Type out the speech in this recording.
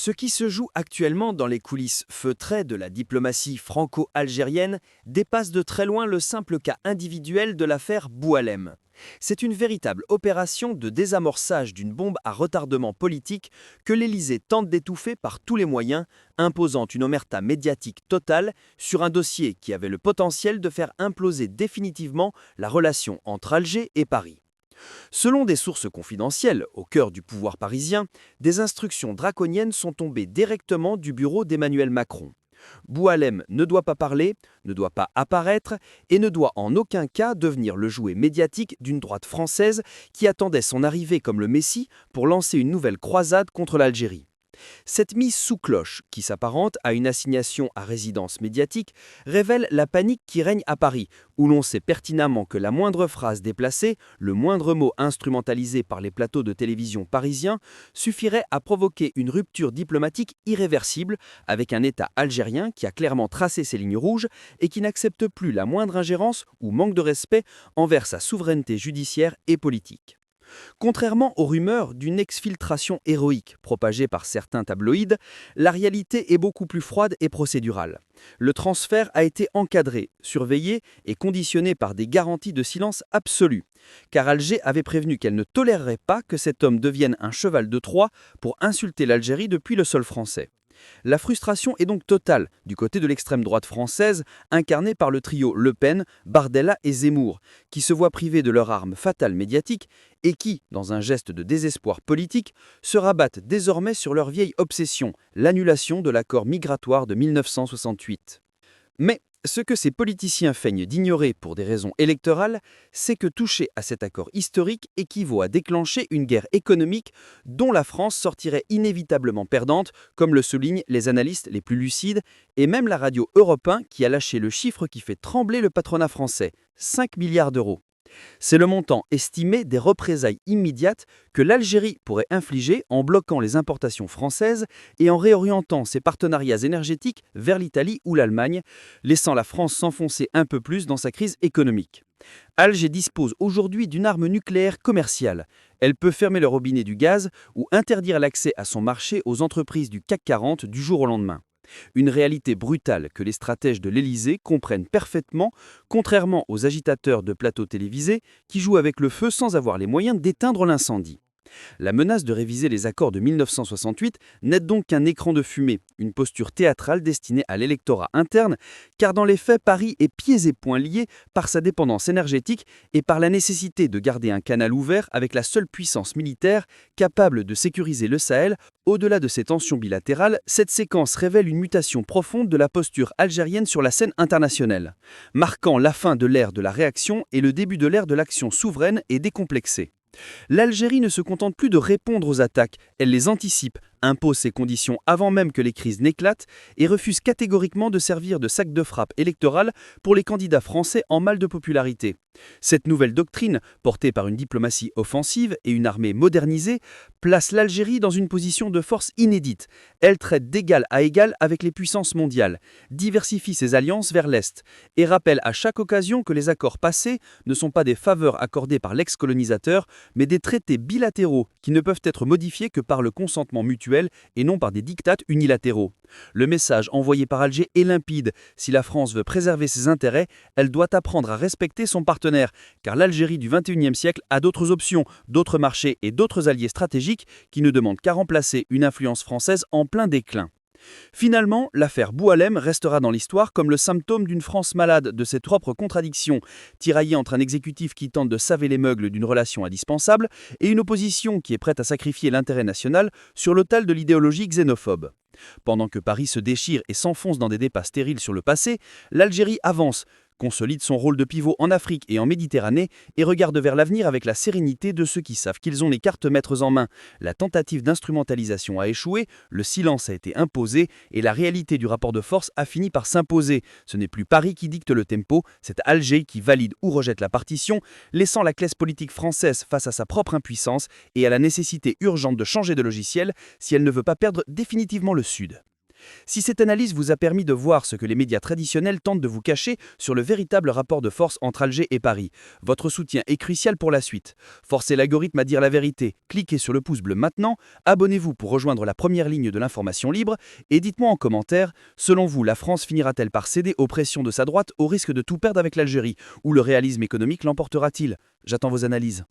Ce qui se joue actuellement dans les coulisses feutrées de la diplomatie franco-algérienne dépasse de très loin le simple cas individuel de l'affaire Boualem. C'est une véritable opération de désamorçage d'une bombe à retardement politique que l'Élysée tente d'étouffer par tous les moyens, imposant une omerta médiatique totale sur un dossier qui avait le potentiel de faire imploser définitivement la relation entre Alger et Paris. Selon des sources confidentielles au cœur du pouvoir parisien, des instructions draconiennes sont tombées directement du bureau d'Emmanuel Macron. Boualem ne doit pas parler, ne doit pas apparaître et ne doit en aucun cas devenir le jouet médiatique d'une droite française qui attendait son arrivée comme le Messie pour lancer une nouvelle croisade contre l'Algérie. Cette mise sous cloche, qui s'apparente à une assignation à résidence médiatique, révèle la panique qui règne à Paris, où l'on sait pertinemment que la moindre phrase déplacée, le moindre mot instrumentalisé par les plateaux de télévision parisiens, suffirait à provoquer une rupture diplomatique irréversible avec un État algérien qui a clairement tracé ses lignes rouges et qui n'accepte plus la moindre ingérence ou manque de respect envers sa souveraineté judiciaire et politique. Contrairement aux rumeurs d'une exfiltration héroïque propagée par certains tabloïds, la réalité est beaucoup plus froide et procédurale. Le transfert a été encadré, surveillé et conditionné par des garanties de silence absolu, car Alger avait prévenu qu'elle ne tolérerait pas que cet homme devienne un cheval de Troie pour insulter l'Algérie depuis le sol français. La frustration est donc totale du côté de l'extrême droite française, incarnée par le trio Le Pen, Bardella et Zemmour, qui se voient privés de leur arme fatale médiatique et qui, dans un geste de désespoir politique, se rabattent désormais sur leur vieille obsession, l'annulation de l'accord migratoire de 1968. Mais ce que ces politiciens feignent d'ignorer pour des raisons électorales, c'est que toucher à cet accord historique équivaut à déclencher une guerre économique dont la France sortirait inévitablement perdante, comme le soulignent les analystes les plus lucides, et même la radio Europe 1 qui a lâché le chiffre qui fait trembler le patronat français, 5 milliards d'euros. C'est le montant estimé des représailles immédiates que l'Algérie pourrait infliger en bloquant les importations françaises et en réorientant ses partenariats énergétiques vers l'Italie ou l'Allemagne, laissant la France s'enfoncer un peu plus dans sa crise économique. Alger dispose aujourd'hui d'une arme nucléaire commerciale. Elle peut fermer le robinet du gaz ou interdire l'accès à son marché aux entreprises du CAC 40 du jour au lendemain. Une réalité brutale que les stratèges de l'Élysée comprennent parfaitement, contrairement aux agitateurs de plateaux télévisés qui jouent avec le feu sans avoir les moyens d'éteindre l'incendie. La menace de réviser les accords de 1968 n'est donc qu'un écran de fumée, une posture théâtrale destinée à l'électorat interne, car dans les faits, Paris est pieds et poings liés par sa dépendance énergétique et par la nécessité de garder un canal ouvert avec la seule puissance militaire capable de sécuriser le Sahel. Au-delà de ces tensions bilatérales, cette séquence révèle une mutation profonde de la posture algérienne sur la scène internationale, marquant la fin de l'ère de la réaction et le début de l'ère de l'action souveraine et décomplexée. L'Algérie ne se contente plus de répondre aux attaques, elle les anticipe, impose ses conditions avant même que les crises n'éclatent et refuse catégoriquement de servir de sac de frappe électoral pour les candidats français en mal de popularité. Cette nouvelle doctrine, portée par une diplomatie offensive et une armée modernisée, place l'Algérie dans une position de force inédite. Elle traite d'égal à égal avec les puissances mondiales, diversifie ses alliances vers l'Est et rappelle à chaque occasion que les accords passés ne sont pas des faveurs accordées par l'ex-colonisateur, mais des traités bilatéraux qui ne peuvent être modifiés que par le consentement mutuel et non par des diktats unilatéraux. Le message envoyé par Alger est limpide. Si la France veut préserver ses intérêts, elle doit apprendre à respecter son partenaire, car l'Algérie du XXIe siècle a d'autres options, d'autres marchés et d'autres alliés stratégiques qui ne demandent qu'à remplacer une influence française en plein déclin. Finalement, l'affaire Boualem restera dans l'histoire comme le symptôme d'une France malade de ses propres contradictions, tiraillée entre un exécutif qui tente de saver les meugles d'une relation indispensable et une opposition qui est prête à sacrifier l'intérêt national sur l'autel de l'idéologie xénophobe. Pendant que Paris se déchire et s'enfonce dans des débats stériles sur le passé, l'Algérie avance, consolide son rôle de pivot en Afrique et en Méditerranée et regarde vers l'avenir avec la sérénité de ceux qui savent qu'ils ont les cartes maîtres en main. La tentative d'instrumentalisation a échoué, le silence a été imposé et la réalité du rapport de force a fini par s'imposer. Ce n'est plus Paris qui dicte le tempo, c'est Alger qui valide ou rejette la partition, laissant la classe politique française face à sa propre impuissance et à la nécessité urgente de changer de logiciel si elle ne veut pas perdre définitivement le Sud. Si cette analyse vous a permis de voir ce que les médias traditionnels tentent de vous cacher sur le véritable rapport de force entre Alger et Paris, votre soutien est crucial pour la suite. Forcez l'algorithme à dire la vérité, cliquez sur le pouce bleu maintenant, abonnez-vous pour rejoindre la première ligne de l'information libre et dites-moi en commentaire, selon vous, la France finira-t-elle par céder aux pressions de sa droite au risque de tout perdre avec l'Algérie ou le réalisme économique l'emportera-t-il? J'attends vos analyses.